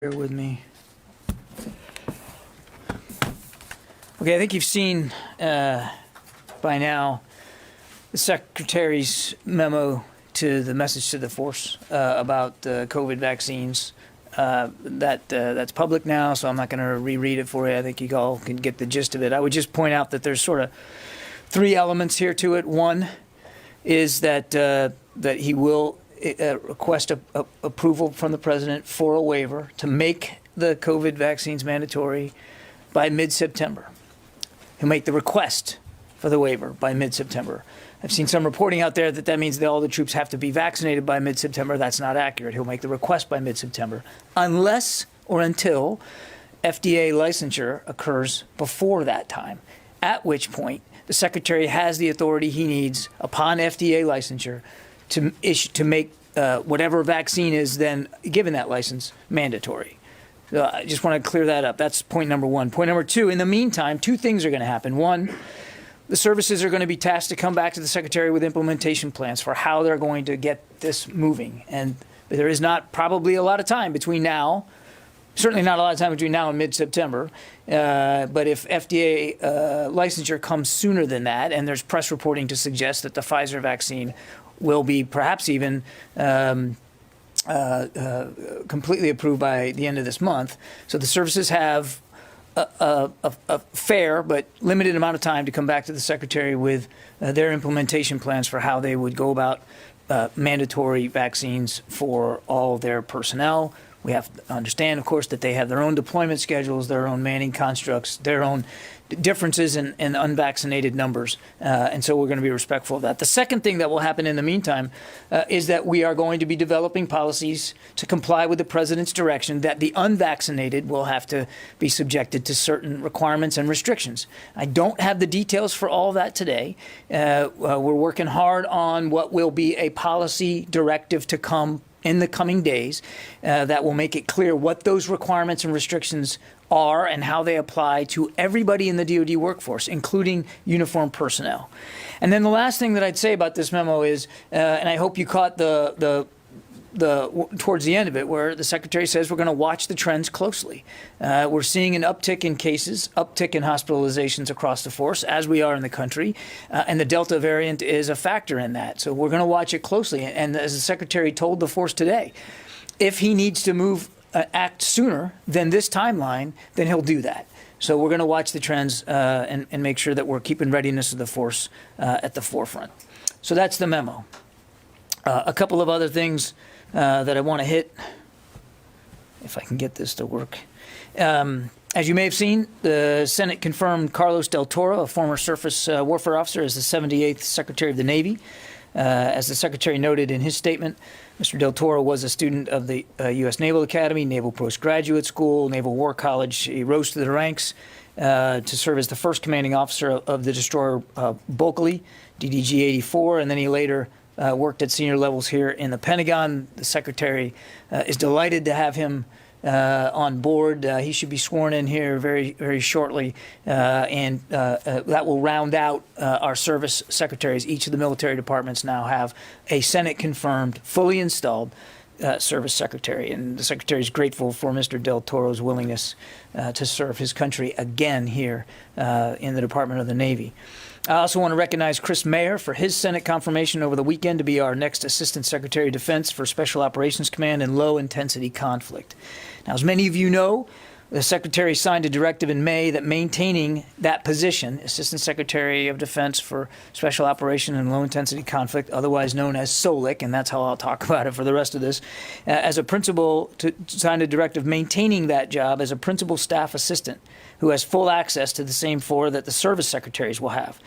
Bear with me. Okay, I think you've seen by now the Secretary's memo to the message to the force about COVID vaccines. That's public now, so I'm not going to reread it for you. I think you all can get the gist of it. I would just point out that there's sort of three elements here to it. One is that he will request approval from the president for a waiver to make the COVID vaccines mandatory by mid-September. He'll make the request for the waiver by mid-September. I've seen some reporting out there that means that all the troops have to be vaccinated by mid-September. That's not accurate. He'll make the request by mid-September unless or until FDA licensure occurs before that time, at which point the Secretary has the authority he needs upon FDA licensure to make whatever vaccine is then given that license mandatory. I just want to clear that up. That's point number one. Point number two, in the meantime, two things are going to happen. One, the services are going to be tasked to come back to the Secretary with implementation plans for how they're going to get this moving. And there is not probably a lot of time between now, certainly not a lot of time between now and mid-September. But if FDA licensure comes sooner than that, and there's press reporting to suggest that the Pfizer vaccine will be perhaps even completely approved by the end of this month. So the services have a fair but limited amount of time to come back to the Secretary with their implementation plans for how they would go about mandatory vaccines for all their personnel. We have to understand, of course, that they have their own deployment schedules, their own manning constructs, their own differences in unvaccinated numbers. And so we're going to be respectful of that. The second thing that will happen in the meantime is that we are going to be developing policies to comply with the president's direction that the unvaccinated will have to be subjected to certain requirements and restrictions. I don't have the details for all of that today. We're working hard on what will be a policy directive to come in the coming days that will make it clear what those requirements and restrictions are and how they apply to everybody in the DoD workforce, including uniformed personnel. And then the last thing that I'd say about this memo is, and I hope you caught towards the end of it, where the Secretary says we're going to watch the trends closely. We're seeing an uptick in cases, uptick in hospitalizations across the force, as we are in the country, and the Delta variant is a factor in that. So we're going to watch it closely. And as the Secretary told the force today, if he needs to act sooner than this timeline, then he'll do that. So we're going to watch the trends and make sure that we're keeping readiness of the force at the forefront. So that's the memo. A couple of other things that I want to hit, if I can get this to work. As you may have seen, the Senate confirmed Carlos Del Toro, a former surface warfare officer, as the 78th Secretary of the Navy. As the Secretary noted in his statement, Mr. Del Toro was a student of the U.S. Naval Academy, Naval Postgraduate School, Naval War College. He rose to the ranks to serve as the first commanding officer of the destroyer Bulkley, DDG-84, and then he later worked at senior levels here in the Pentagon. The Secretary is delighted to have him on board. He should be sworn in here very, very shortly, and that will round out our service secretaries. Each of the military departments now have a Senate-confirmed, fully installed service secretary, and the Secretary is grateful for Mr. Del Toro's willingness to serve his country again here in the Department of the Navy. I also want to recognize Chris Mayer for his Senate confirmation over the weekend to be our next Assistant Secretary of Defense for Special Operations Command and Low-Intensity Conflict. Now, as many of you know, the Secretary signed a directive in May that maintaining that position, Assistant Secretary of Defense for Special Operations and Low-Intensity Conflict, otherwise known as SOLIC, and that's how I'll talk about it for the rest of this, as a principal, to sign a directive maintaining that job as a principal staff assistant who has full access to the same floor that the service secretaries will have.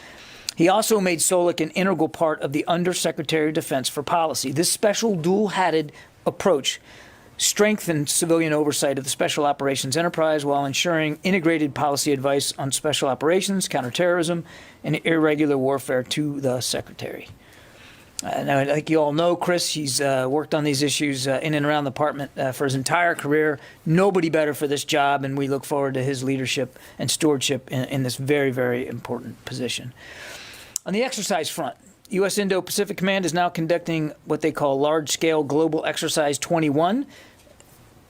He also made SOLIC an integral part of the Undersecretary of Defense for Policy. This special dual-hatted approach strengthened civilian oversight of the special operations enterprise while ensuring integrated policy advice on special operations, counterterrorism, and irregular warfare to the Secretary. Now, I think you all know Chris. He's worked on these issues in and around the department for his entire career. Nobody better for this job, and we look forward to his leadership and stewardship in this very, very important position. On the exercise front, U.S. Indo-Pacific Command is now conducting what they call Large-Scale Global Exercise 21.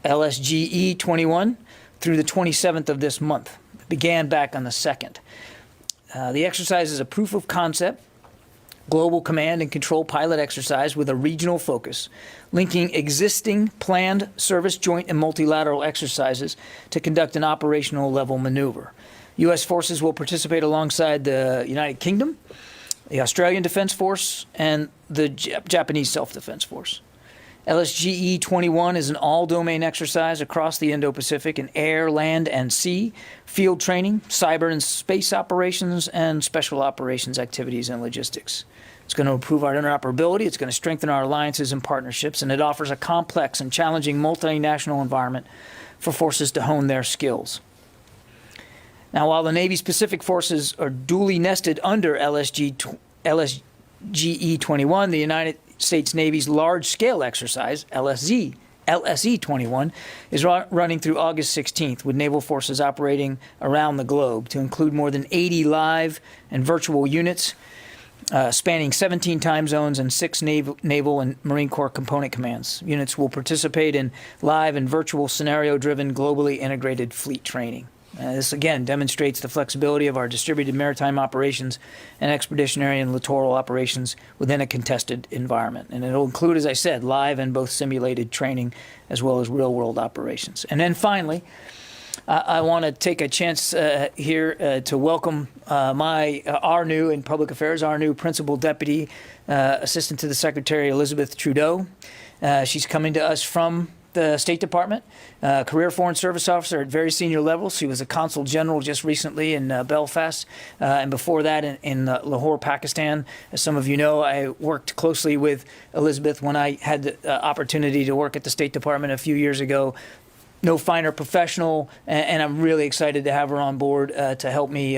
LSGE 21 through the 27th of this month. It began back on the 2nd. The exercise is a proof of concept, global command and control pilot exercise with a regional focus, linking existing planned service joint and multilateral exercises to conduct an operational level maneuver. U.S. forces will participate alongside the United Kingdom, the Australian Defense Force, and the Japanese Self-Defense Force. LSGE 21 is an all-domain exercise across the Indo-Pacific in air, land, and sea, field training, cyber and space operations, and special operations activities and logistics. It's going to improve our interoperability, it's going to strengthen our alliances and partnerships, and it offers a complex and challenging multinational environment for forces to hone their skills. Now, while the Navy's Pacific forces are duly nested under LSGE 21, the United States Navy's large-scale exercise, LSE 21, is running through August 16th, with naval forces operating around the globe to include more than 80 live and virtual units spanning 17 time zones and 6 naval and Marine Corps component commands. Units will participate in live and virtual scenario-driven, globally integrated fleet training. This, again, demonstrates the flexibility of our distributed maritime operations and expeditionary and littoral operations within a contested environment. And it'll include, as I said, live and both simulated training as well as real-world operations. And then finally, I want to take a chance here to welcome our new, in public affairs, our new Principal Deputy Assistant to the Secretary, Elizabeth Trudeau. She's coming to us from the State Department, career Foreign Service officer at very senior levels. She was a consul general just recently in Belfast, and before that in Lahore, Pakistan. As some of you know, I worked closely with Elizabeth when I had the opportunity to work at the State Department a few years ago. No finer professional, and I'm really excited to have her on board to help me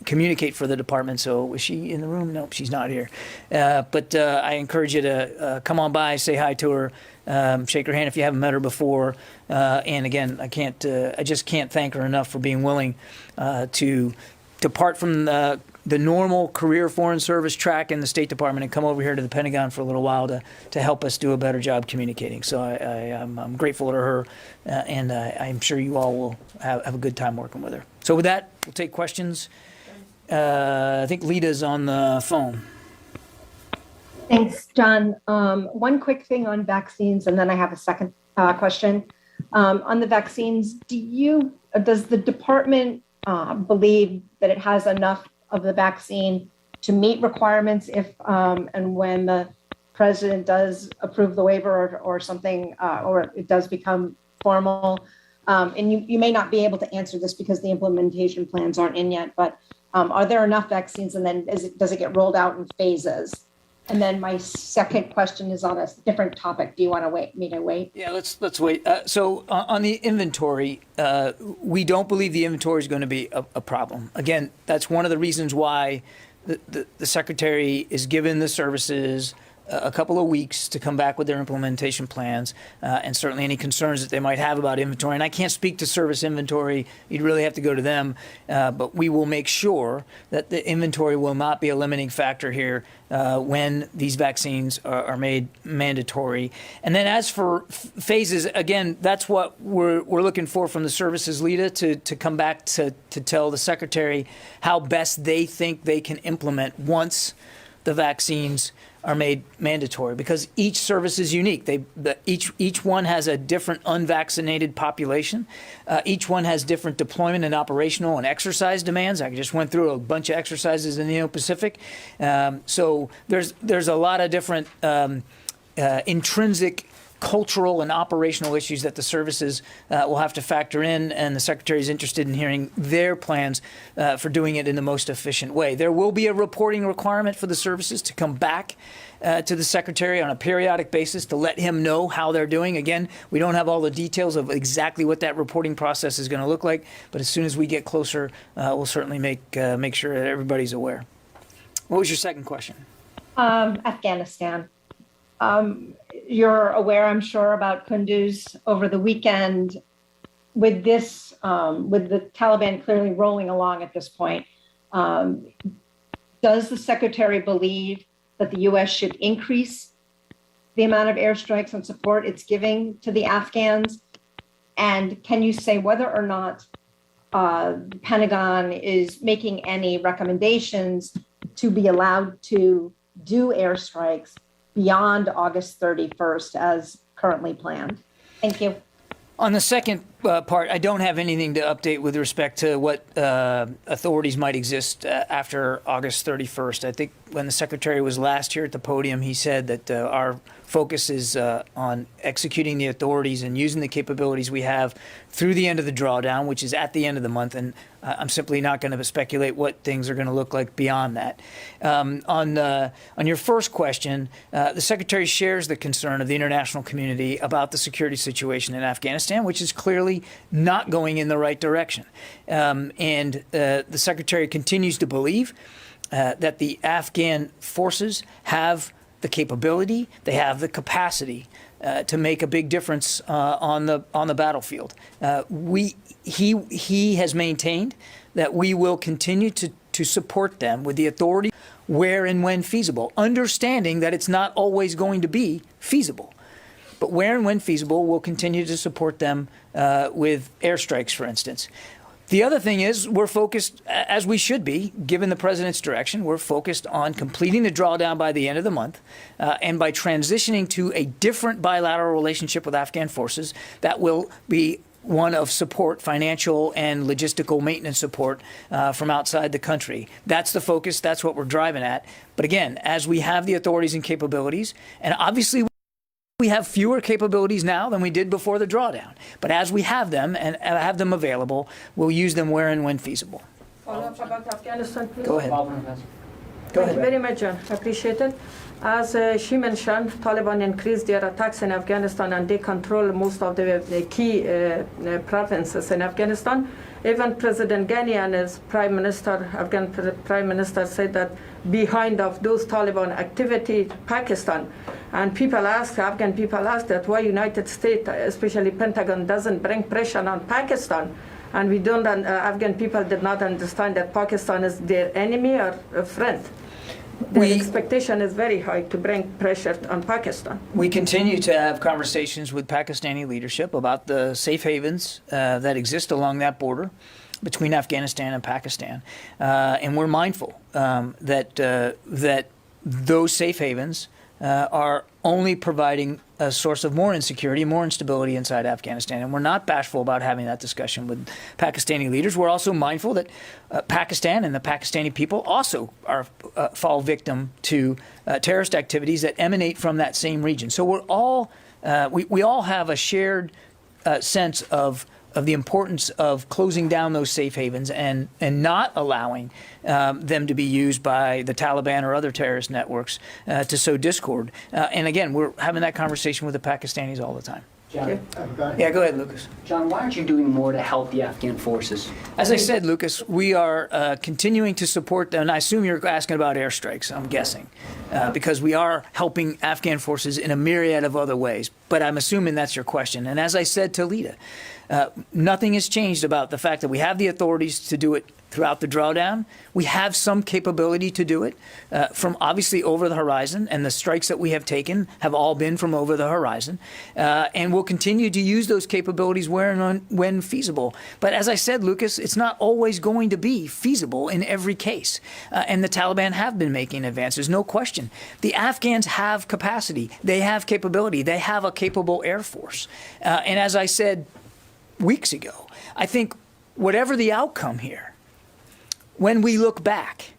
communicate for the department. So is she in the room? Nope, she's not here. But I encourage you to come on by, say hi to her, shake her hand if you haven't met her before. And again, I just can't thank her enough for being willing to depart from the normal career Foreign Service track in the State Department and come over here to the Pentagon for a little while to help us do a better job communicating. So I'm grateful to her, and I'm sure you all will have a good time working with her. So with that, we'll take questions. I think Lita's on the phone. Thanks, John. One quick thing on vaccines, and then I have a second question. On the vaccines, does the department believe that it has enough of the vaccine to meet requirements if and when the president does approve the waiver or something, or it does become formal? And you may not be able to answer this because the implementation plans aren't in yet, but are there enough vaccines, and then does it get rolled out in phases? And then my second question is on a different topic. Do you want to wait? Yeah, let's wait. So on the inventory, we don't believe the inventory is going to be a problem. Again, that's one of the reasons why the Secretary is given the services a couple of weeks to come back with their implementation plans, and certainly any concerns that they might have about inventory. And I can't speak to service inventory. You'd really have to go to them. But we will make sure that the inventory will not be a limiting factor here when these vaccines are made mandatory. And then as for phases, again, that's what we're looking for from the services leader to come back to tell the Secretary how best they think they can implement once the vaccines are made mandatory, because each service is unique. Each one has a different unvaccinated population. Each one has different deployment and operational and exercise demands. I just went through a bunch of exercises in the Indo-Pacific. So there's a lot of different intrinsic cultural and operational issues that the services will have to factor in, and the Secretary is interested in hearing their plans for doing it in the most efficient way. There will be a reporting requirement for the services to come back to the Secretary on a periodic basis to let him know how they're doing. Again, we don't have all the details of exactly what that reporting process is going to look like, but as soon as we get closer, we'll certainly make sure that everybody's aware. What was your second question? Afghanistan. You're aware, I'm sure, about Kunduz over the weekend. With this, with the Taliban clearly rolling along at this point, does the Secretary believe that the U.S. should increase the amount of airstrikes and support it's giving to the Afghans? And can you say whether or not the Pentagon is making any recommendations to be allowed to do airstrikes beyond August 31st as currently planned? Thank you. On the second part, I don't have anything to update with respect to what authorities might exist after August 31st. I think when the Secretary was last here at the podium, he said that our focus is on executing the authorities and using the capabilities we have through the end of the drawdown, which is at the end of the month. And I'm simply not going to speculate what things are going to look like beyond that. On your first question, the Secretary shares the concern of the international community about the security situation in Afghanistan, which is clearly not going in the right direction. And the Secretary continues to believe that the Afghan forces have the capability, they have the capacity to make a big difference on the battlefield. He has maintained that we will continue to support them with the authority where and when feasible, understanding that it's not always going to be feasible. But where and when feasible, we'll continue to support them with airstrikes, for instance. The other thing is we're focused, as we should be, given the president's direction, we're focused on completing the drawdown by the end of the month and by transitioning to a different bilateral relationship with Afghan forces that will be one of support, financial and logistical maintenance support from outside the country. That's the focus. That's what we're driving at. But again, as we have the authorities and capabilities, and obviously we have fewer capabilities now than we did before the drawdown. But as we have them and have them available, we'll use them where and when feasible. Follow-up about Afghanistan, please. Go ahead. Thank you very much, John. Appreciate it. As she mentioned, Taliban increased their attacks in Afghanistan and they control most of the key provinces in Afghanistan. Even President Ghani and his Prime Minister, Afghan Prime Minister, said that behind of those Taliban activity, Pakistan. And people ask, Afghan people ask that why United States, especially Pentagon, doesn't bring pressure on Pakistan. And we don't, Afghan people did not understand that Pakistan is their enemy or a friend. The expectation is very high to bring pressure on Pakistan. We continue to have conversations with Pakistani leadership about the safe havens that exist along that border between Afghanistan and Pakistan. And we're mindful that those safe havens are only providing a source of more insecurity, more instability inside Afghanistan. And we're not bashful about having that discussion with Pakistani leaders. We're also mindful that Pakistan and the Pakistani people also fall victim to terrorist activities that emanate from that same region. So we're all, we all have a shared sense of the importance of closing down those safe havens and not allowing them to be used by the Taliban or other terrorist networks to sow discord. And again, we're having that conversation with the Pakistanis all the time. John, Yeah, go ahead, Lucas. John, why aren't you doing more to help the Afghan forces? As I said, Lucas, we are continuing to support them. And I assume you're asking about airstrikes, I'm guessing, because we are helping Afghan forces in a myriad of other ways. But I'm assuming that's your question. And as I said to Lita, nothing has changed about the fact that we have the authorities to do it throughout the drawdown. We have some capability to do it from obviously over the horizon, and the strikes that we have taken have all been from over the horizon. And we'll continue to use those capabilities where and when feasible. But as I said, Lucas, it's not always going to be feasible in every case. And the Taliban have been making advances, no question. The Afghans have capacity. They have capability. They have a capable Air Force. And as I said weeks ago, I think whatever the outcome here, when we look back,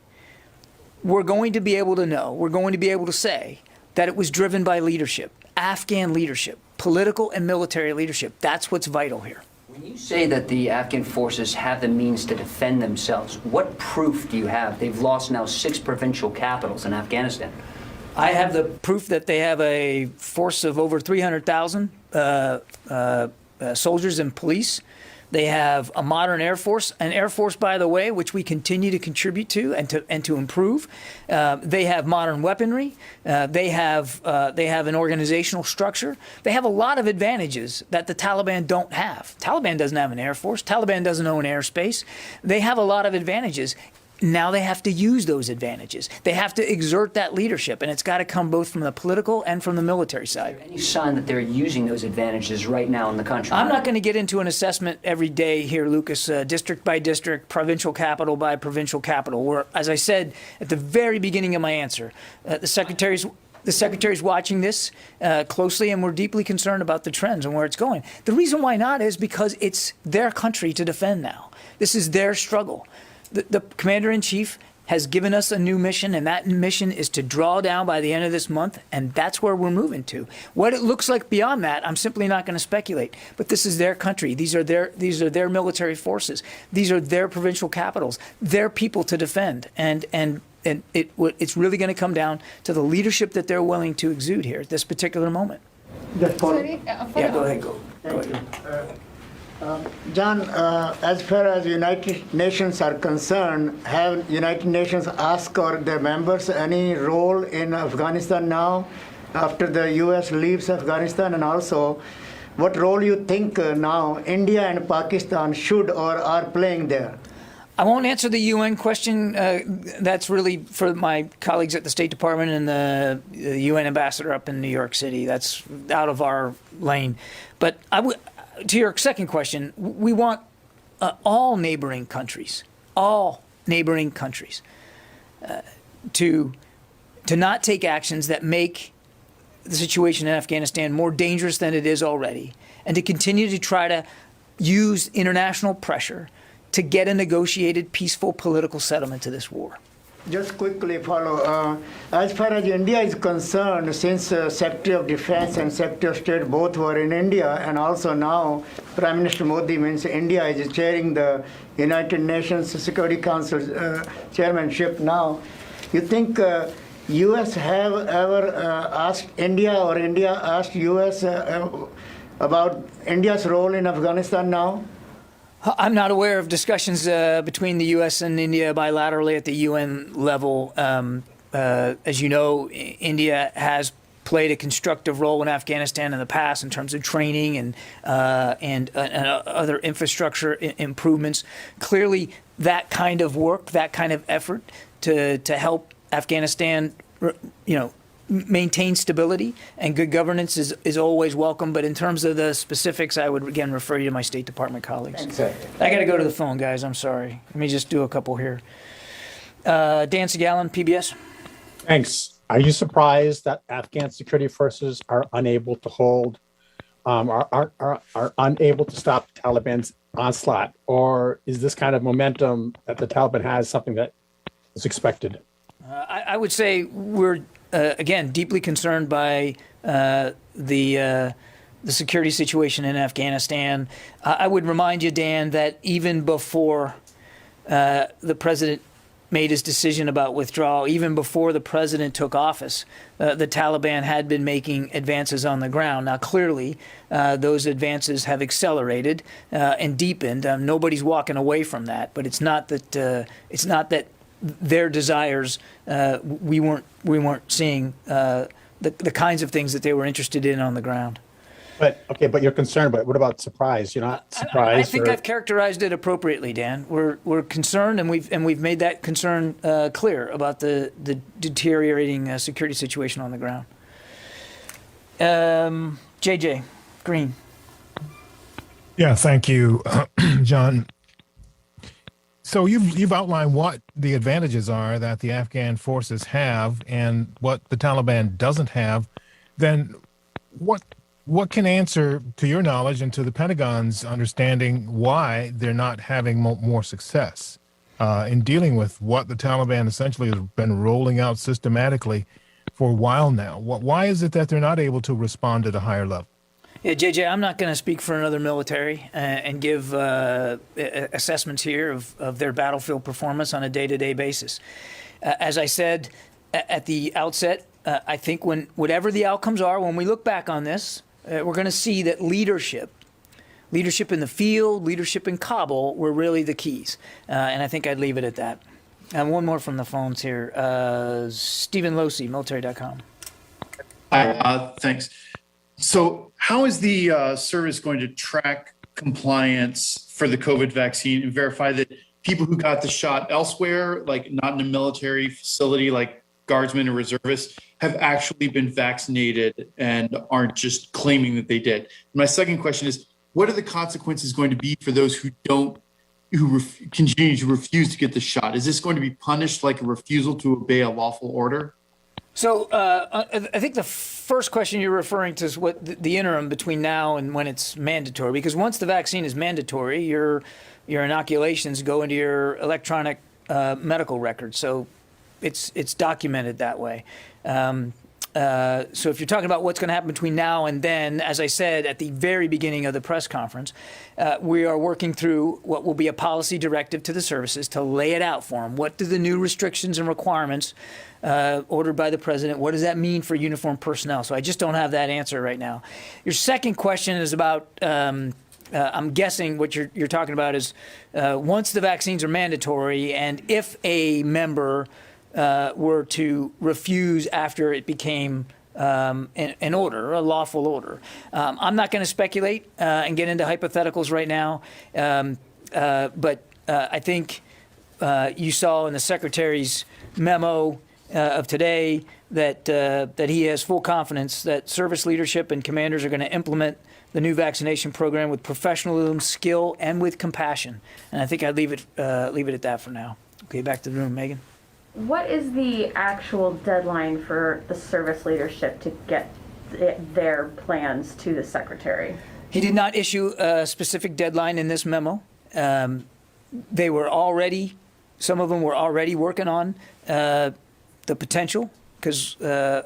we're going to be able to know, we're going to be able to say that it was driven by leadership, Afghan leadership, political and military leadership. That's what's vital here. When you say that the Afghan forces have the means to defend themselves, what proof do you have? They've lost now 6 provincial capitals in Afghanistan. I have the proof that they have a force of over 300,000 soldiers and police. They have a modern Air Force, an Air Force, by the way, which we continue to contribute to and to improve. They have modern weaponry. They have an organizational structure. They have a lot of advantages that the Taliban don't have. Taliban doesn't have an Air Force. Taliban doesn't own airspace. They have a lot of advantages. now they have to use those advantages. They have to exert that leadership, and it's got to come both from the political and from the military side. Any sign that they're using those advantages right now in the country? I'm not going to get into an assessment every day here, Lucas, district by district, provincial capital by provincial capital, where, as I said at the very beginning of my answer, the Secretary's watching this closely, and we're deeply concerned about the trends and where it's going. The reason why not is because it's their country to defend now. This is their struggle. The Commander-in-Chief has given us a new mission, and that mission is to draw down by the end of this month, and that's where we're moving to. What it looks like beyond that, I'm simply not going to speculate. But this is their country. These are their military forces. These are their provincial capitals. Their people to defend, and it's really going to come down to the leadership that they're willing to exude here at this particular moment. Sorry, Yeah, go ahead. Go ahead. John, as far as United Nations are concerned, have United Nations asked or their members any role in Afghanistan now after the U.S. leaves Afghanistan? And also, what role you think now India and Pakistan should or are playing there? I won't answer the UN question. That's really for my colleagues at the State Department and the UN ambassador up in New York City. That's out of our lane. But to your second question, we want all neighboring countries, to not take actions that make the situation in Afghanistan more dangerous than it is already, and to continue to try to use international pressure to get a negotiated, peaceful political settlement to this war. Just quickly follow. As far as India is concerned, since Secretary of Defense and Secretary of State both were in India, and also now Prime Minister Modi means India is chairing the United Nations Security Council chairmanship now. You think U.S. have ever asked India or India asked U.S. About India's role in Afghanistan now? I'm not aware of discussions between the U.S. and India bilaterally at the UN level. As you know, India has played a constructive role in Afghanistan in the past in terms of training and other infrastructure improvements. Clearly, that kind of work, that kind of effort to help Afghanistan, maintain stability and good governance is always welcome. But in terms of the specifics, I would again refer you to my State Department colleagues. Exactly. I got to go to the phone, guys. I'm sorry. Let me just do a couple here. Dan Segalin, PBS. Thanks. Are you surprised that Afghan security forces are unable to hold, are unable to stop the Taliban's onslaught? Or is this kind of momentum that the Taliban has something that is expected? I would say we're, again, deeply concerned by the security situation in Afghanistan. I would remind you, Dan, that even before the president made his decision about withdrawal, even before the president took office, the Taliban had been making advances on the ground. Now, clearly, those advances have accelerated and deepened. Nobody's walking away from that, but it's not that their desires we weren't seeing the kinds of things that they were interested in on the ground. But you're concerned. But what about surprise? You're not surprised. I think I've characterized it appropriately, Dan. We're concerned, and we've made that concern clear about the deteriorating security situation on the ground. JJ Green. Yeah, thank you, John. So you've outlined what the advantages are that the Afghan forces have and what the Taliban doesn't have. Then what can answer, to your knowledge and to the Pentagon's understanding, why they're not having more success in dealing with what the Taliban essentially has been rolling out systematically for a while now? Why is it that they're not able to respond at a higher level? Yeah, JJ, I'm not going to speak for another military and give assessments here of their battlefield performance on a day-to-day basis. As I said at the outset, I think whatever the outcomes are, when we look back on this, we're going to see that leadership in the field, leadership in Kabul were really the keys. And I think I'd leave it at that. And one more from the phones here. Stephen Losey, military.com. Hi, thanks. So how is the service going to track compliance for the COVID vaccine and verify that people who got the shot elsewhere, like not in a military facility, like guardsmen or reservists, have actually been vaccinated and aren't just claiming that they did. My second question is, what are the consequences going to be for those who continue to refuse to get the shot? Is this going to be punished like a refusal to obey a lawful order? So I think the first question you're referring to is what the interim between now and when it's mandatory. Because once the vaccine is mandatory, your inoculations go into your electronic medical record. So it's documented that way. So if you're talking about what's going to happen between now and then, as I said at the very beginning of the press conference, we are working through what will be a policy directive to the services to lay it out for them. What do the new restrictions and requirements ordered by the president, what does that mean for uniformed personnel? So I just don't have that answer right now. Your second question is about, I'm guessing what you're talking about is once the vaccines are mandatory and if a member were to refuse after it became an order, a lawful order. I'm not going to speculate and get into hypotheticals right now, but I think you saw in the Secretary's memo of today that he has full confidence that service leadership and commanders are going to implement the new vaccination program with professionalism, skill, and with compassion. And I think I'd leave it at that for now. Okay, back to the room, Megan. What is the actual deadline for the service leadership to get their plans to the Secretary? He did not issue a specific deadline in this memo. They were already, some of them were already working on the potential, because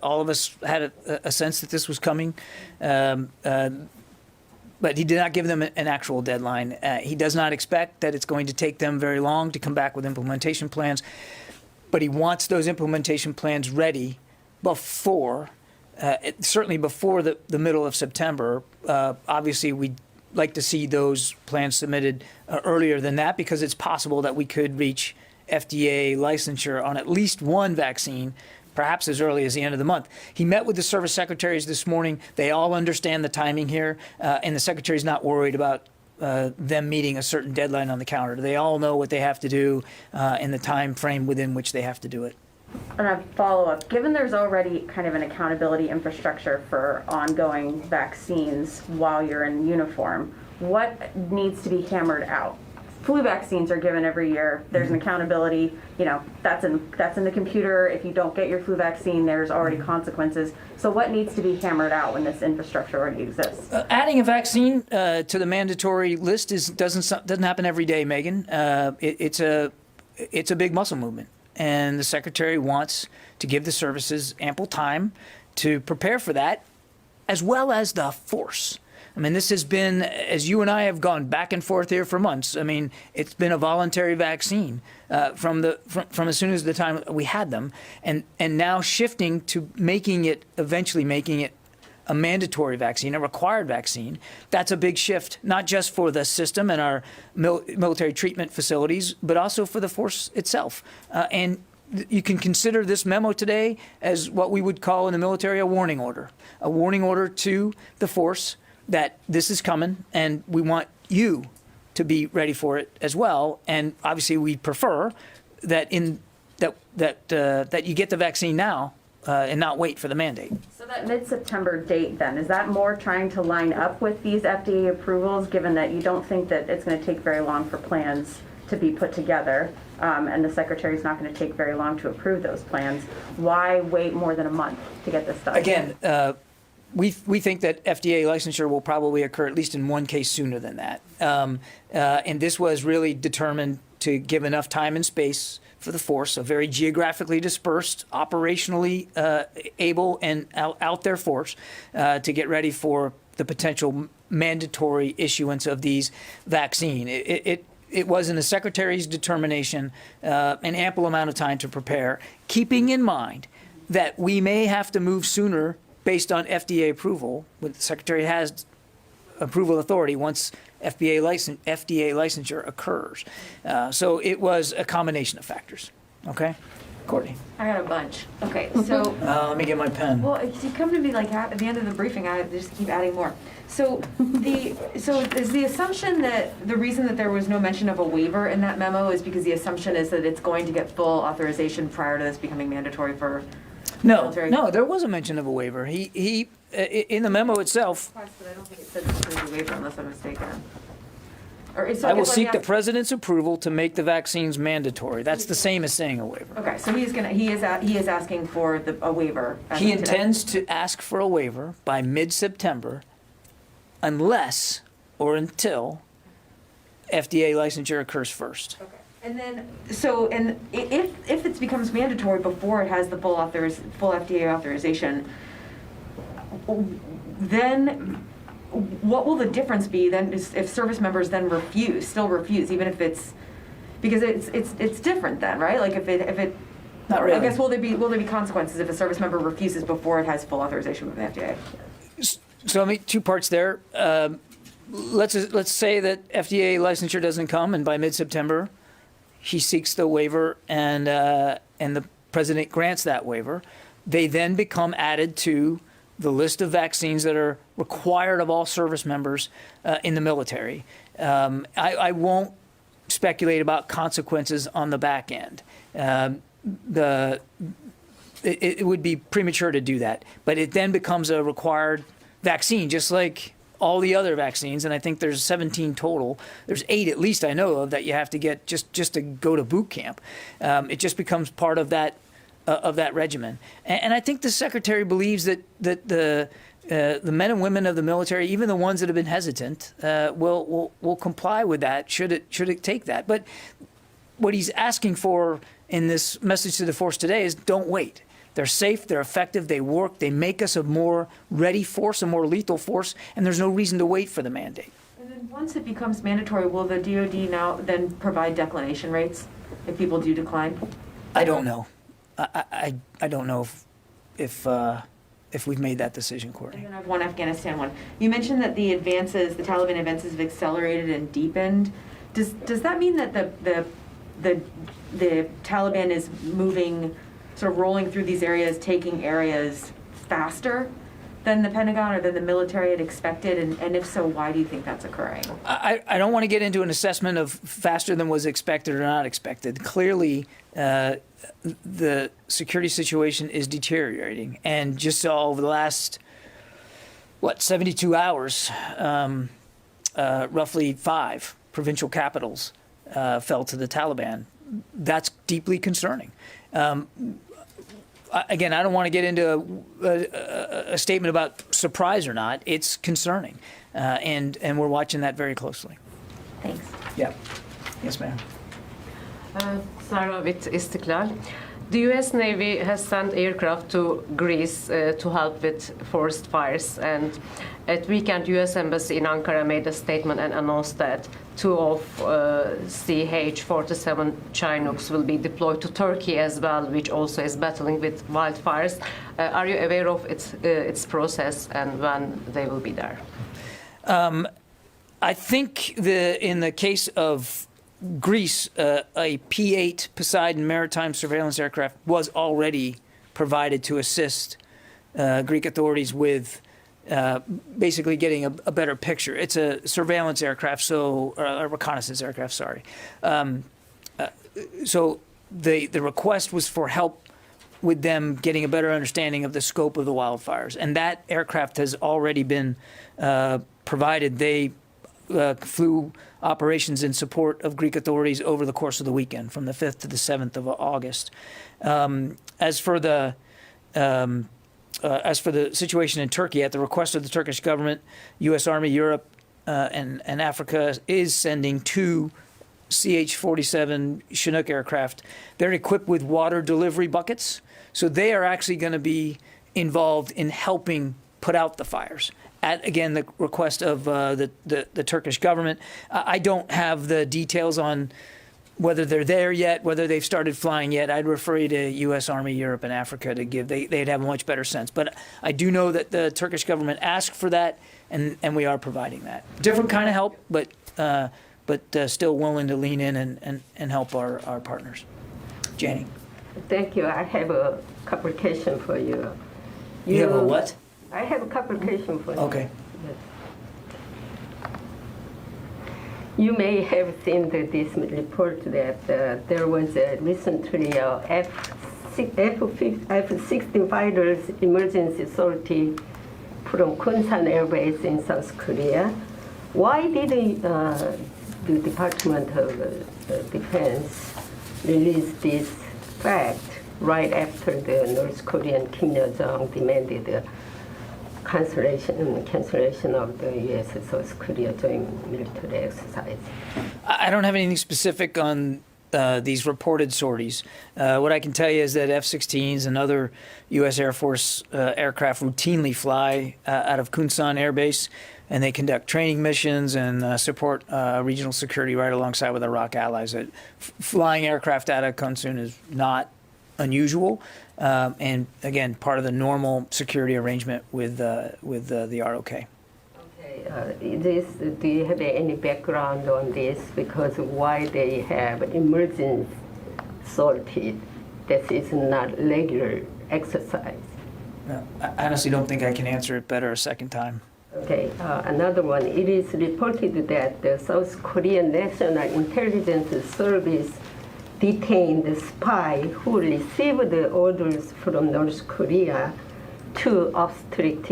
all of us had a sense that this was coming. But he did not give them an actual deadline. He does not expect that it's going to take them very long to come back with implementation plans. But he wants those implementation plans ready before, certainly before the middle of September. Obviously, we'd like to see those plans submitted earlier than that, because it's possible that we could reach FDA licensure on at least one vaccine, perhaps as early as the end of the month. He met with the service secretaries this morning. They all understand the timing here, and the secretary's not worried about them meeting a certain deadline on the calendar. They all know what they have to do in the time frame within which they have to do it. And a follow-up, given there's already kind of an accountability infrastructure for ongoing vaccines while you're in uniform, what needs to be hammered out? Flu vaccines are given every year. There's an accountability, that's in the computer. If you don't get your flu vaccine, there's already consequences. So what needs to be hammered out when this infrastructure already exists? Adding a vaccine to the mandatory list doesn't happen every day, Megan. It's a big muscle movement, and the Secretary wants to give the services ample time to prepare for that, as well as the force. I mean, this has been, as you and I have gone back and forth here for months, I mean, it's been a voluntary vaccine from as soon as the time we had them, and now shifting to eventually making it a mandatory vaccine, a required vaccine. That's a big shift, not just for the system and our military treatment facilities, but also for the force itself. And you can consider this memo today as what we would call in the military a warning order to the force that this is coming, and we want you to be ready for it as well. And obviously, we prefer that that you get the vaccine now and not wait for the mandate. So that mid-September date, then, is that more trying to line up with these FDA approvals, given that you don't think that it's going to take very long for plans to be put together, and the Secretary's not going to take very long to approve those plans? Why wait more than a month to get this done? Again, we think that FDA licensure will probably occur at least in one case sooner than that. And this was really determined to give enough time and space for the force, a very geographically dispersed, operationally able and out there force, to get ready for the potential mandatory issuance of these vaccine. It was in the Secretary's determination an ample amount of time to prepare, keeping in mind that we may have to move sooner based on FDA approval, when the Secretary has approval authority once FDA licensure occurs. So it was a combination of factors. Okay? Courtney. I got a bunch. Okay, so, Let me get my pen. well, you come to me like at the end of the briefing, I just keep adding more. So is the assumption that the reason that there was no mention of a waiver in that memo is because the assumption is that it's going to get full authorization prior to this becoming mandatory for military? No, there was a mention of a waiver. He in the memo itself, But I don't think it says there's a waiver unless I'm mistaken. Or, so I will guess let me seek the ask- president's approval to make the vaccines mandatory. That's the same as saying a waiver. Okay, so he is asking for a waiver. as He of today. intends to ask for a waiver by mid-September unless or until FDA licensure occurs first. Okay. And then, and if it becomes mandatory before it has the full FDA authorization, then what will the difference be then if service members then still refuse, even if it's, because it's different then, right? Like if it, Not really. I guess will there be consequences if a service member refuses before it has full authorization from the FDA? So I mean, two parts there. Let's say that FDA licensure doesn't come, and by mid-September, he seeks the waiver, and the president grants that waiver. They then become added to the list of vaccines that are required of all service members in the military. I won't speculate about consequences on the back end. It would be premature to do that, but it then becomes a required vaccine, just like all the other vaccines, and I think there's 17 total. There's 8 at least I know of that you have to get just to go to boot camp. It just becomes part of that regimen, and I think the secretary believes that the men and women of the military, even the ones that have been hesitant, will comply with that. Should it take that? But what he's asking for in this message to the force today is don't wait. They're safe, they're effective, they work, they make us a more ready force, a more lethal force, and there's no reason to wait for the mandate. And then once it becomes mandatory, will the DoD now then provide declination rates if people do decline? I don't know. I don't know if we've made that decision, Courtney. And then I have one Afghanistan one. You mentioned that the Taliban advances have accelerated and deepened. Does that mean that the Taliban is moving, sort of rolling through these areas, taking areas faster than the Pentagon or than the military had expected? And if so, why do you think that's occurring? I don't want to get into an assessment of faster than was expected or not expected. Clearly, the security situation is deteriorating. And just over the last, 72 hours, roughly 5 provincial capitals fell to the Taliban. That's deeply concerning. Again, I don't want to get into a statement about surprise or not. It's concerning, and we're watching that very closely. Thanks. Yeah. Yes, ma'am. Sarah with Istiklal. The U.S. Navy has sent aircraft to Greece to help with forest fires, and at weekend, U.S. Embassy in Ankara made a statement and announced that 2 of CH-47 Chinooks will be deployed to Turkey as well, which also is battling with wildfires. Are you aware of its process and when they will be there? I think in the case of Greece, a P-8 Poseidon maritime surveillance aircraft was already provided to assist Greek authorities with basically getting a better picture. It's a surveillance aircraft, a reconnaissance aircraft, sorry. So the request was for help with them getting a better understanding of the scope of the wildfires. And that aircraft has already been provided. They flew operations in support of Greek authorities over the course of the weekend, from the 5th to the 7th of August. As for the situation in Turkey, at the request of the Turkish government, U.S. Army Europe and Africa is sending 2 CH-47 Chinook aircraft. They're equipped with water delivery buckets, so they are actually going to be involved in helping put out the fires. At, again, the request of the Turkish government. I don't have the details on whether they're there yet, whether they've started flying yet. I'd refer you to U.S. Army Europe and Africa to give. They'd have a much better sense. But I do know that the Turkish government asked for that, and we are providing that. Different kind of help, but still willing to lean in and help our partners. Janie. Thank you. I have a couple questions for you. You have a what? I have a couple questions for you. Okay. Yes. You may have seen this report that there was recently a F-16 fighters emergency sortie from Kunsan Air Base in South Korea. Why did the Department of Defense release this fact right after the North Korean Kim Yo-jong demanded the cancellation of the U.S. South Korea joint military exercise? I don't have anything specific on these reported sorties. What I can tell you is that F-16s and other U.S. Air Force aircraft routinely fly out of Kunsan Air Base, and they conduct training missions and support regional security right alongside with our ROC allies. Flying aircraft out of Kunsan is not unusual, and again, part of the normal security arrangement with the ROK. Do you have any background on this? Because why they have emergency sortie, that is not regular exercise. I honestly don't think I can answer it better a second time. Okay, another one. It is reported that the South Korean National Intelligence Service detained the spy who received the orders from North Korea to obstruct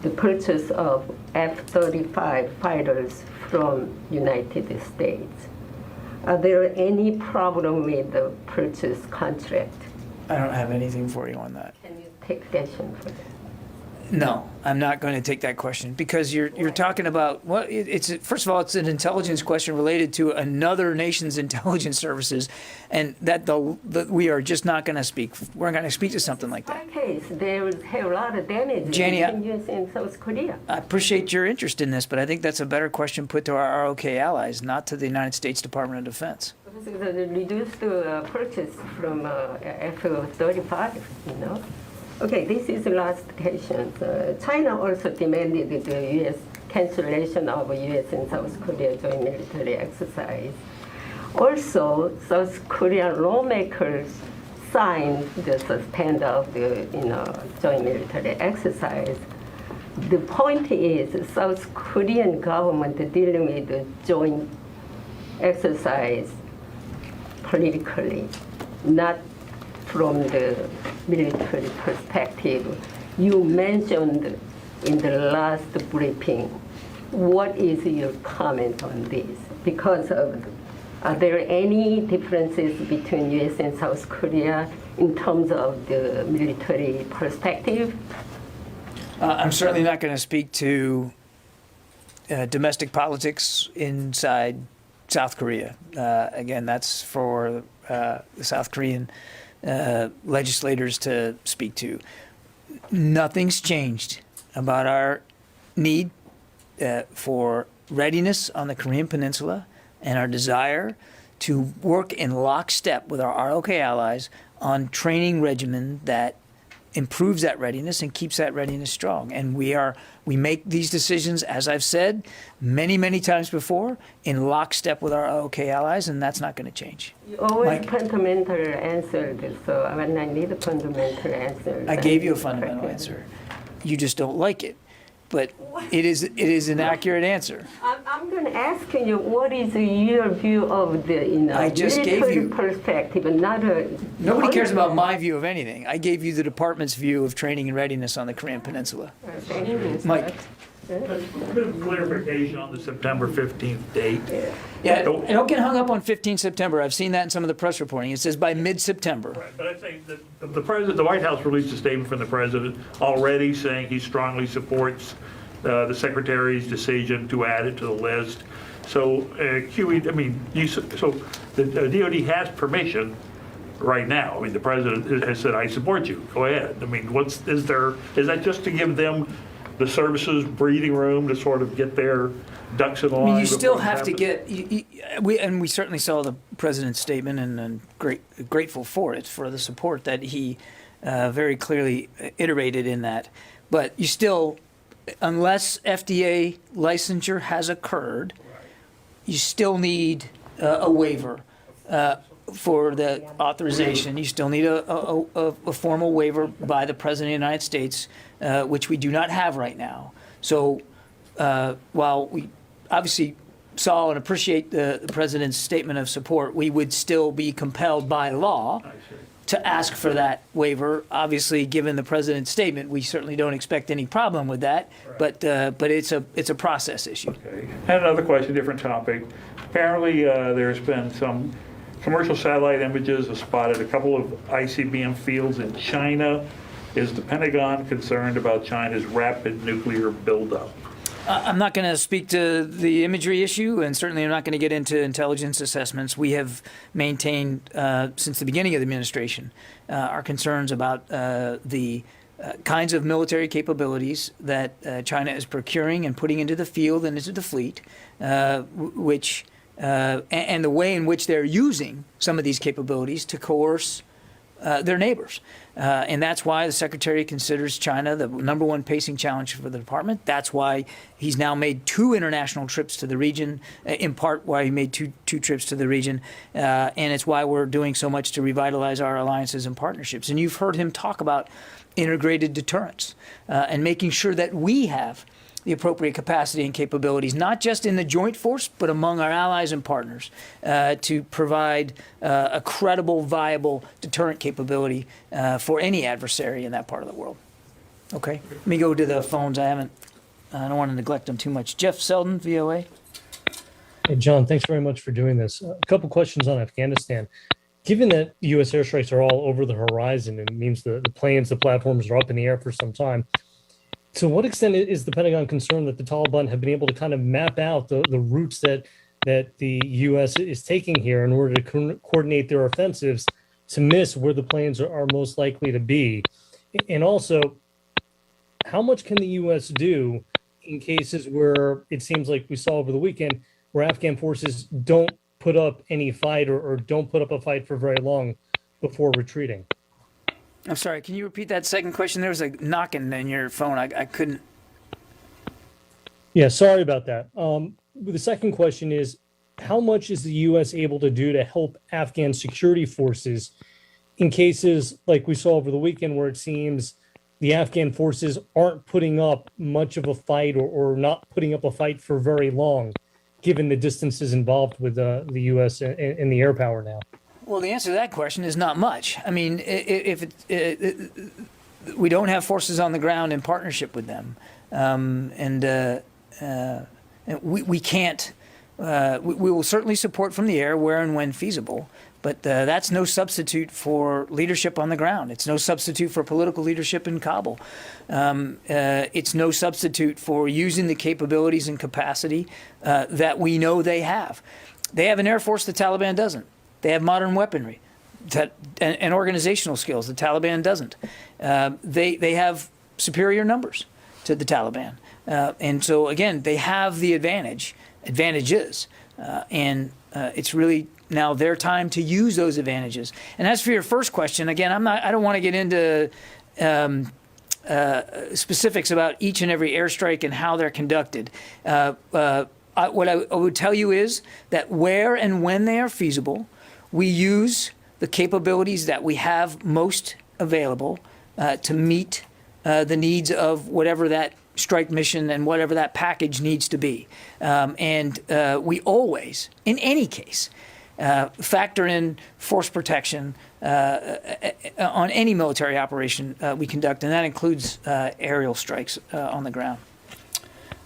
the purchase of F-35 fighters from United States. Are there any problem with the purchase contract? I don't have anything for you on that. Can you take action for that? No, I'm not going to take that question because you're talking about it's first of all, it's an intelligence question related to another nation's intelligence services, and that we are just not going to speak. We're going to speak to something like that. In my case, they will have a lot of damage in US and South Korea. I appreciate your interest in this, but I think that's a better question put to our ROK allies, not to the United States Department of Defense. Because they reduced the purchase from F-35, you know. Okay, this is the last question. China also demanded the U.S. cancellation of U.S. and South Korea joint military exercise. Also, South Korean lawmakers signed the suspend of the joint military exercise. The point is, South Korean government dealing with the joint exercise politically, not from the military perspective. You mentioned in the last briefing. What is your comment on this? Because are there any differences between U.S. and South Korea in terms of the military perspective? I'm certainly not going to speak to domestic politics inside South Korea. Again, that's for the South Korean legislators to speak to. Nothing's changed about our need for readiness on the Korean Peninsula and our desire to work in lockstep with our ROK allies on training regimen that improves that readiness and keeps that readiness strong. And we make these decisions, as I've said many, many times before, in lockstep with our ROK allies, and that's not going to change. You always fundamental answer, so I need a fundamental answer. I gave you a fundamental answer. You just don't like it. But it is an accurate answer. I'm going to ask you, what is your view of the I just military gave you, perspective, not a... Nobody cares about my view of anything. I gave you the department's view of training and readiness on the Korean Peninsula. Thank you. Mike. A bit of clarification on the September 15th date. Yeah, don't get hung up on 15 September. I've seen that in some of the press reporting. It says by mid-September. Right, but I think that the president, the White House released a statement from the president already saying he strongly supports the secretary's decision to add it to the list. So QE, I mean, so the DoD has permission right now. I mean, the president has said, "I support you. Go ahead." I mean, is that just to give them the services breathing room to sort of get their ducks in a line? I mean, you still have to get, we certainly saw the president's statement and grateful for it, for the support that he very clearly iterated in that. But you still, unless FDA licensure has occurred, you still need a waiver for the authorization, you still need a formal waiver by the President of the United States, which we do not have right now. So while we obviously saw and appreciate the President's statement of support, we would still be compelled by law to ask for that waiver. Obviously, given the President's statement, we certainly don't expect any problem with that, but it's a process issue. Okay. And another question, different topic. Apparently, there's been some commercial satellite images have spotted a couple of ICBM fields in China. Is the Pentagon concerned about China's rapid nuclear buildup? I'm not going to speak to the imagery issue, and certainly I'm not going to get into intelligence assessments. We have maintained since the beginning of the administration our concerns about the kinds of military capabilities that China is procuring and putting into the field and into the fleet, which and the way in which they're using some of these capabilities to coerce their neighbors. And that's why the Secretary considers China the number one pacing challenge for the department. That's why he's now made 2 international trips to the region, in part why he made two trips to the region. And it's why we're doing so much to revitalize our alliances and partnerships. And you've heard him talk about integrated deterrence and making sure that we have the appropriate capacity and capabilities, not just in the joint force, but among our allies and partners, to provide a credible, viable deterrent capability for any adversary in that part of the world. Okay, let me go to the phones. I don't want to neglect them too much. Jeff Selden, VOA. Hey, John, thanks very much for doing this. A couple questions on Afghanistan. Given that U.S. airstrikes are all over the horizon, and it means the planes, the platforms are up in the air for some time, to what extent is the Pentagon concerned that the Taliban have been able to kind of map out the routes that the U.S. is taking here in order to coordinate their offensives to miss where the planes are most likely to be? And also, how much can the U.S. do in cases where it seems like we saw over the weekend where Afghan forces don't put up any fight or don't put up a fight for very long before retreating? I'm sorry, can you repeat that second question? There was a knocking in your phone. I couldn't. Yeah, sorry about that. The second question is, how much is the U.S. able to do to help Afghan security forces in cases like we saw over the weekend where it seems the Afghan forces aren't putting up much of a fight or not putting up a fight for very long, given the distances involved with the U.S. and the air power now? Well, the answer to that question is not much. I mean, we don't have forces on the ground in partnership with them, and we can't. We will certainly support from the air where and when feasible, but that's no substitute for leadership on the ground. It's no substitute for political leadership in Kabul. It's no substitute for using the capabilities and capacity that we know they have. They have an air force the Taliban doesn't. They have modern weaponry and organizational skills the Taliban doesn't. They have superior numbers to the Taliban. And so, again, they have the advantages. And it's really now their time to use those advantages. And as for your first question, again, I don't want to get into specifics about each and every airstrike and how they're conducted. What I would tell you is that where and when they are feasible, we use the capabilities that we have most available to meet the needs of whatever that strike mission and whatever that package needs to be. And we always, in any case, factor in force protection on any military operation we conduct, and that includes aerial strikes on the ground.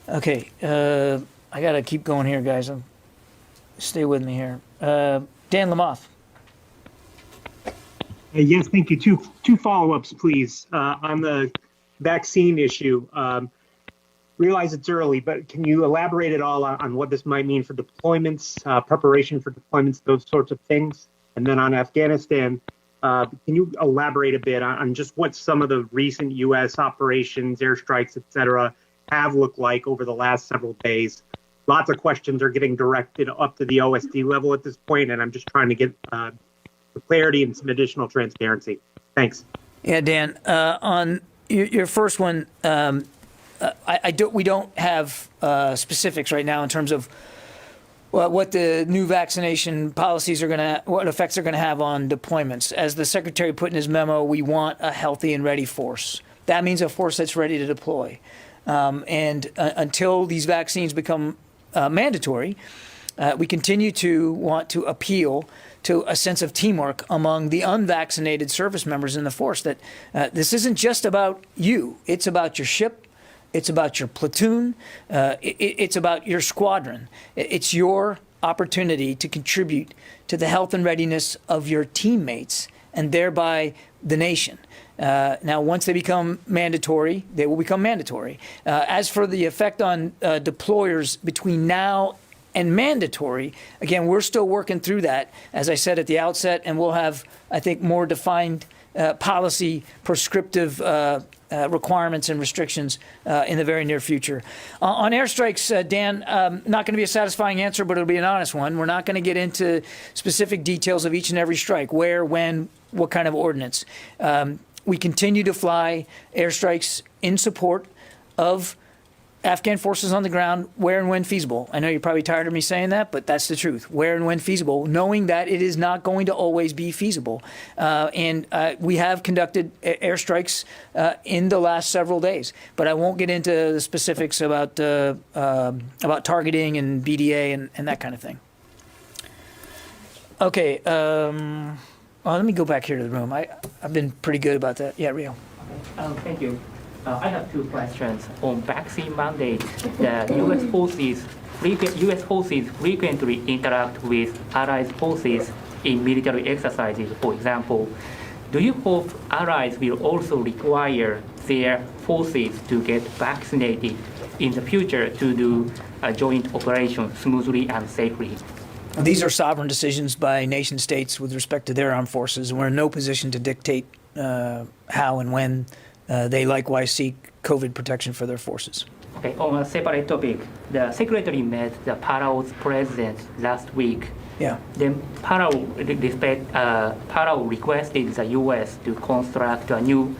Okay, I got to keep going here, guys. Stay with me here. Dan Lamoth. Yes, thank you. Two follow-ups, please, on the vaccine issue. Realize it's early, but can you elaborate at all on what this might mean for deployments, preparation for deployments, those sorts of things? And then on Afghanistan, can you elaborate a bit on just what some of the recent U.S. operations, airstrikes, et cetera, have looked like over the last several days? Lots of questions are getting directed up to the OSD level at this point, and I'm just trying to get clarity and some additional transparency. Thanks. Yeah, Dan. On your first one, we don't have specifics right now in terms of what the new vaccination policies are what effects are going to have on deployments. As the Secretary put in his memo, we want a healthy and ready force. That means a force that's ready to deploy. Until these vaccines become mandatory, we continue to want to appeal to a sense of teamwork among the unvaccinated service members in the force, that this isn't just about you. It's about your ship. It's about your platoon. It's about your squadron. It's your opportunity to contribute to the health and readiness of your teammates and thereby the nation. Now, once they become mandatory, they will become mandatory. As for the effect on deployers between now and mandatory, again, we're still working through that, as I said at the outset, and we'll have, I think, more defined policy prescriptive requirements and restrictions in the very near future. On airstrikes, Dan, not going to be a satisfying answer, but it'll be an honest one. We're not going to get into specific details of each and every strike, where, when, what kind of ordnance. We continue to fly airstrikes in support of Afghan forces on the ground where and when feasible. I know you're probably tired of me saying that, but that's the truth. Where and when feasible, knowing that it is not going to always be feasible. We have conducted airstrikes in the last several days, but I won't get into the specifics about targeting and BDA and that kind of thing. Okay, well, let me go back here to the room. I've been pretty good about that. Yeah, Rio. Thank you. I have two questions. On vaccine mandate, the U.S. forces frequently interact with allied forces in military exercises, for example. Do you hope allies will also require their forces to get vaccinated in the future to do a joint operation smoothly and safely? These are sovereign decisions by nation states with respect to their armed forces, and we're in no position to dictate how and when they likewise seek COVID protection for their forces. Okay, on a separate topic, the Secretary met the Palau's president last week. Yeah. Then Palau requested the U.S. to construct a new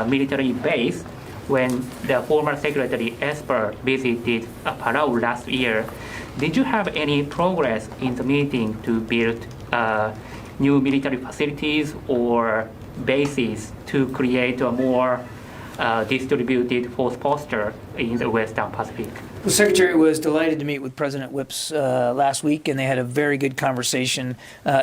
military base when the former Secretary Esper visited Palau last year. Did you have any progress in the meeting to build new military facilities or bases to create a more distributed force posture in the Western Pacific? The Secretary was delighted to meet with President Whips last week, and they had a very good conversation.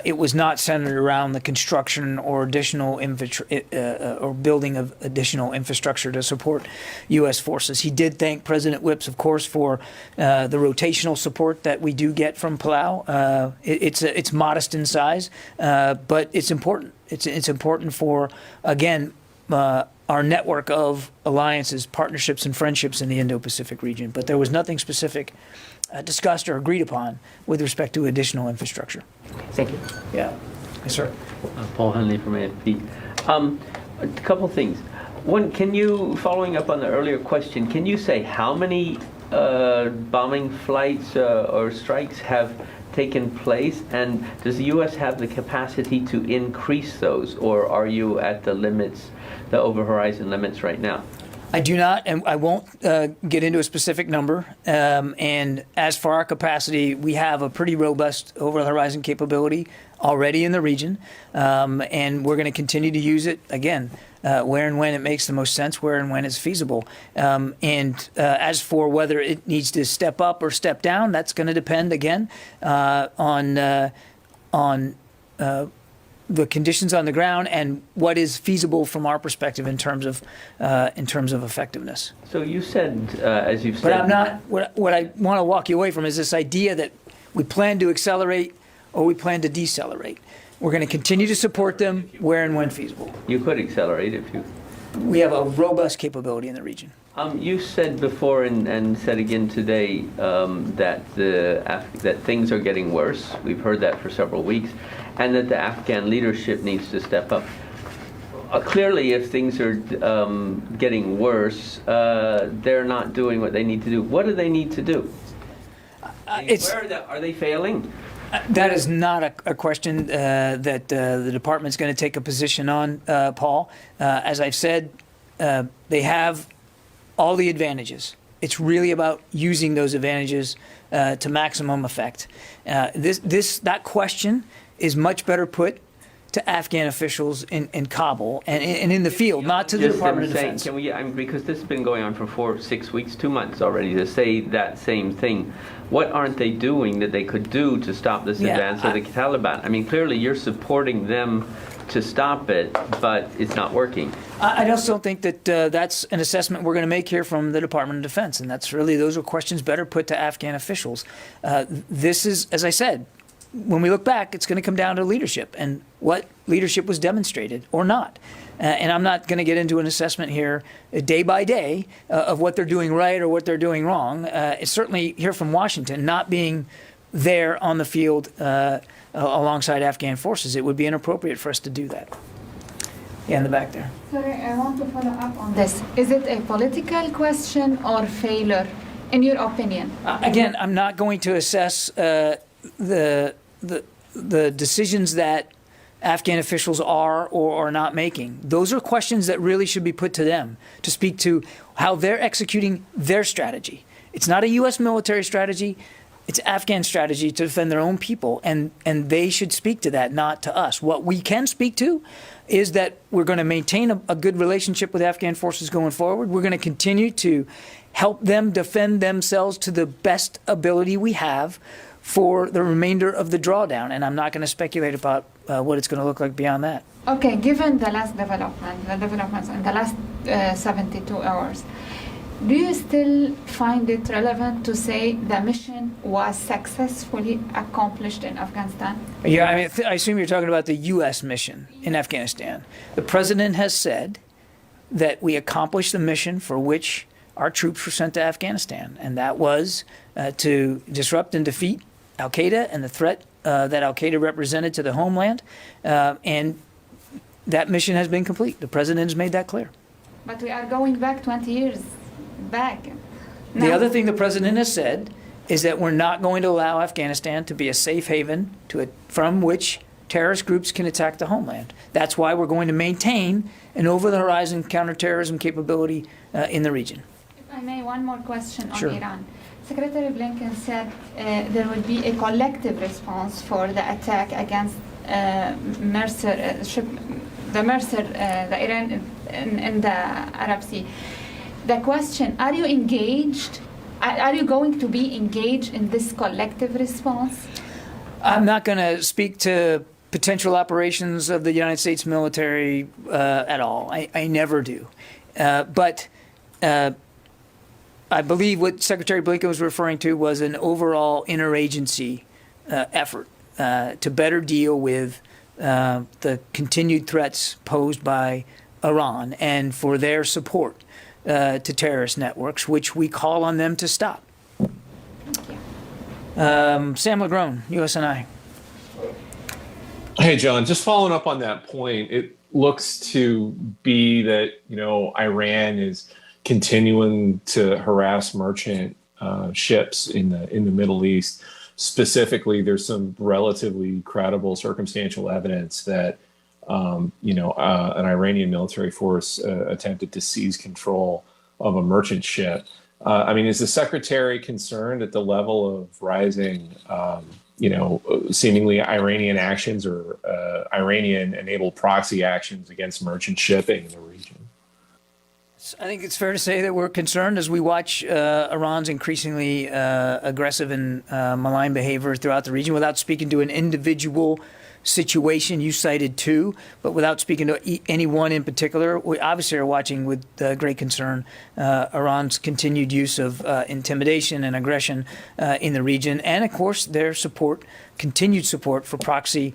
It was not centered around the construction or additional or building of additional infrastructure to support U.S. forces. He did thank President Whips, of course, for the rotational support that we do get from Palau. It's modest in size, but it's important. It's important for, again, our network of alliances, partnerships, and friendships in the Indo-Pacific region. But there was nothing specific discussed or agreed upon with respect to additional infrastructure. Thank you. Yeah. Yes, sir. Paul Henley from AFP. A couple things. One, can you, following up on the earlier question, can you say how many bombing flights or strikes have taken place, and does the U.S. have the capacity to increase those, or are you at the limits, the over-horizon limits right now? I do not, and I won't get into a specific number. And as for our capacity, we have a pretty robust over-the-horizon capability already in the region, and we're going to continue to use it, again, where and when it makes the most sense, where and when it's feasible. As for whether it needs to step up or step down, that's going to depend, again, on the conditions on the ground and what is feasible from our perspective in terms of effectiveness. So you said, as you've said, but I'm not. What I want to walk you away from is this idea that we plan to accelerate or we plan to decelerate. We're going to continue to support them where and when feasible. You could accelerate if you. We have a robust capability in the region. You said before and said again today that things are getting worse. We've heard that for several weeks, and that the Afghan leadership needs to step up. Clearly, if things are getting worse, they're not doing what they need to do. What do they need to do? Are they failing? That is not a question that the department's going to take a position on, Paul. As I've said, they have all the advantages It's really about using those advantages to maximum effect. That question is much better put to Afghan officials in Kabul and in the field, not to the Department of Defense. Can we, because this has been going on for 4, 6 weeks, 2 months already, to say that same thing. What aren't they doing that they could do to stop this advance of the Taliban? I mean, clearly you're supporting them to stop it, but it's not working. I just don't think that that's an assessment we're going to make here from the Department of Defense, and those are questions better put to Afghan officials. This is, as I said, when we look back, it's going to come down to leadership and what leadership was demonstrated or not. And I'm not going to get into an assessment here day by day of what they're doing right or what they're doing wrong. It's certainly here from Washington, not being there on the field alongside Afghan forces, it would be inappropriate for us to do that. Yeah, in the back there. Sorry, I want to follow up on this. Is it a political question or failure, in your opinion? Again, I'm not going to assess the decisions that Afghan officials are or are not making. Those are questions that really should be put to them to speak to how they're executing their strategy. It's not a U.S. military strategy. It's Afghan strategy to defend their own people, and they should speak to that, not to us. What we can speak to is that we're going to maintain a good relationship with Afghan forces going forward. We're going to continue to help them defend themselves to the best ability we have for the remainder of the drawdown, and I'm not going to speculate about what it's going to look like beyond that. Okay, given the last developments in the last 72 hours, do you still find it relevant to say the mission was successfully accomplished in Afghanistan? Yeah, I mean, I assume you're talking about the U.S. mission in Afghanistan. The president has said that we accomplished the mission for which our troops were sent to Afghanistan, and that was to disrupt and defeat al-Qaeda and the threat that al-Qaeda represented to the homeland, and that mission has been complete. The president has made that clear. But we are going back 20 years back. The other thing the president has said is that we're not going to allow Afghanistan to be a safe haven from which terrorist groups can attack the homeland. That's why we're going to maintain an over-the-horizon counterterrorism capability in the region. If I may, one more question on Sure. Iran. Secretary Blinken said there will be a collective response for the attack against Mercer, the Iran in the Arab Sea. The question, are you engaged? Are you going to be engaged in this collective response? I'm not going to speak to potential operations of the United States military at all. I never do. But I believe what Secretary Blinken was referring to was an overall interagency effort to better deal with the continued threats posed by Iran and for their support to terrorist networks, which we call on them to stop. Sam Legrone, USNI. Hey, John, just following up on that point, it looks to be that, Iran is continuing to harass merchant ships in the Middle East. Specifically, there's some relatively credible circumstantial evidence that an Iranian military force attempted to seize control of a merchant ship. Is the secretary concerned at the level of rising, seemingly Iranian actions or Iranian-enabled proxy actions against merchant shipping in the region? I think it's fair to say that we're concerned as we watch Iran's increasingly aggressive and malign behavior throughout the region without speaking to an individual situation. You cited two, but without speaking to any one in particular. We obviously are watching with great concern Iran's continued use of intimidation and aggression in the region, and of course their continued support for proxy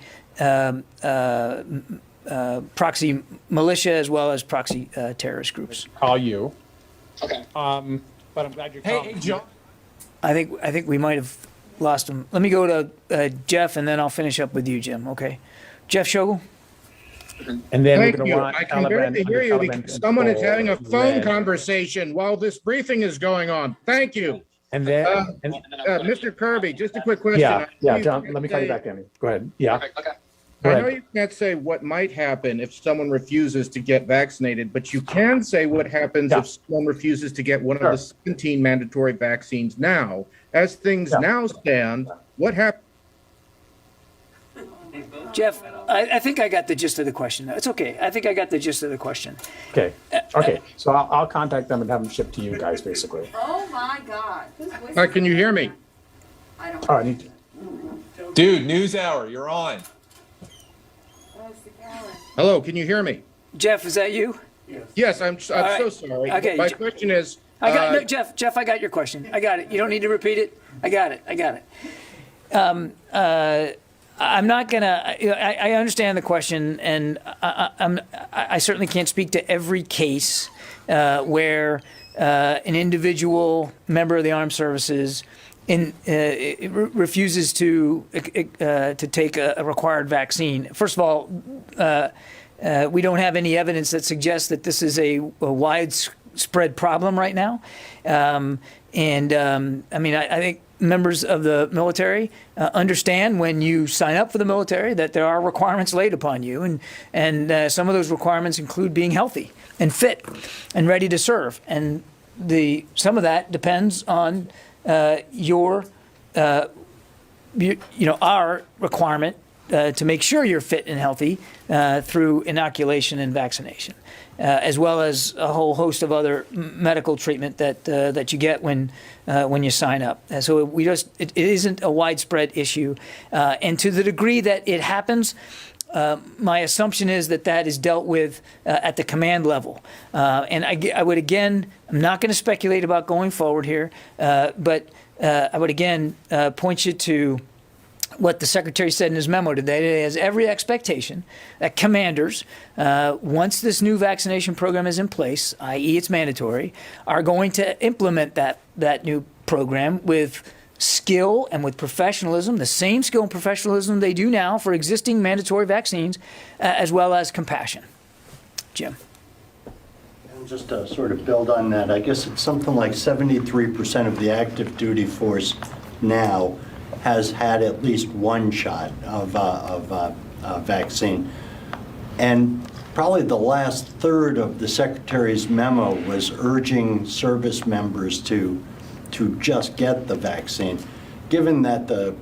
militia as well as proxy terrorist groups. Call you. Okay. But I'm glad you're calling. Hey, John. I think we might have lost him. Let me go to Jeff, and then I'll finish up with you, Jim. Okay, Jeff Shogel. And then Thank we're going you. to want I can barely hear you because someone is having a phone conversation while this briefing is going on. Thank you. And then, Mr. Kirby, just a quick question. Yeah, John. Let me call you back, Danny. Go ahead. Yeah. Okay. I know you can't say what might happen if someone refuses to get vaccinated, but you can say what happens if someone refuses to get one of the 17 mandatory vaccines now. As things now stand, what happens? Jeff, I think I got the gist of the question. It's okay. I think I got the gist of the question. Okay. Okay. So I'll contact them and have them shipped to you guys, basically. Oh my God. Can you hear me? I don't. All right. Dude, news hour, you're on. Hello, can you hear me? Jeff, is that you? Yes, I'm so sorry. Okay. My question is. No, Jeff, I got your question. I got it. You don't need to repeat it. I got it. I'm not gonna. I understand the question, and I certainly can't speak to every case where an individual member of the armed services refuses to take a required vaccine. First of all, we don't have any evidence that suggests that this is a widespread problem right now. I think members of the military understand when you sign up for the military that there are requirements laid upon you, and some of those requirements include being healthy and fit and ready to serve. And some of that depends on our requirement to make sure you're fit and healthy through inoculation and vaccination, as well as a whole host of other medical treatment that you get when you sign up. And so it isn't a widespread issue, and to the degree that it happens, my assumption is that is dealt with at the command level. And I would again, I'm not going to speculate about going forward here, but I would again point you to what the Secretary said in his memo today. It has every expectation that commanders, once this new vaccination program is in place, i.e. it's mandatory, are going to implement that new program with skill and with professionalism, the same skill and professionalism they do now for existing mandatory vaccines, as well as compassion. Jim. And just to sort of build on that, I guess it's something like 73% of the active duty force now has had at least one shot of vaccine. And probably the last third of the Secretary's memo was urging service members to just get the vaccine. Given that the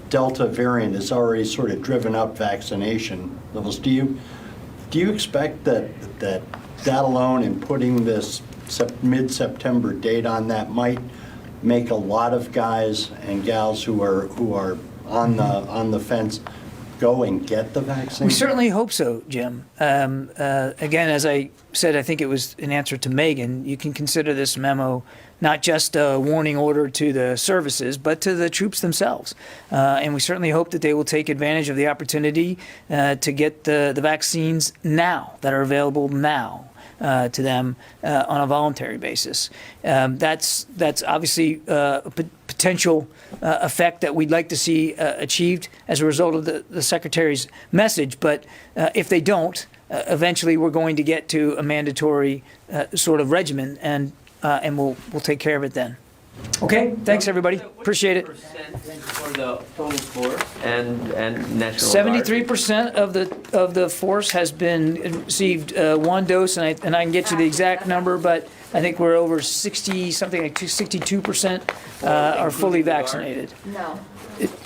Delta variant has already sort of driven up vaccination levels, do you expect that alone and putting this mid-September date on that might make a lot of guys and gals who are on the fence go and get the vaccine? We certainly hope so, Jim. Again, as I said, I think it was in answer to Megan, you can consider this memo not just a warning order to the services, but to the troops themselves. And we certainly hope that they will take advantage of the opportunity to get the vaccines now, that are available now to them on a voluntary basis. That's obviously a potential effect that we'd like to see achieved as a result of the Secretary's message. But if they don't, eventually we're going to get to a mandatory sort of regimen, and we'll take care of it then. Okay, thanks everybody. Appreciate it. For the total force and National 73% of the force has received one dose, and I can get you the exact number, but I think we're over 62% are fully vaccinated. No.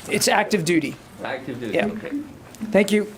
It's active duty. Active duty. Yeah. Okay. Thank you.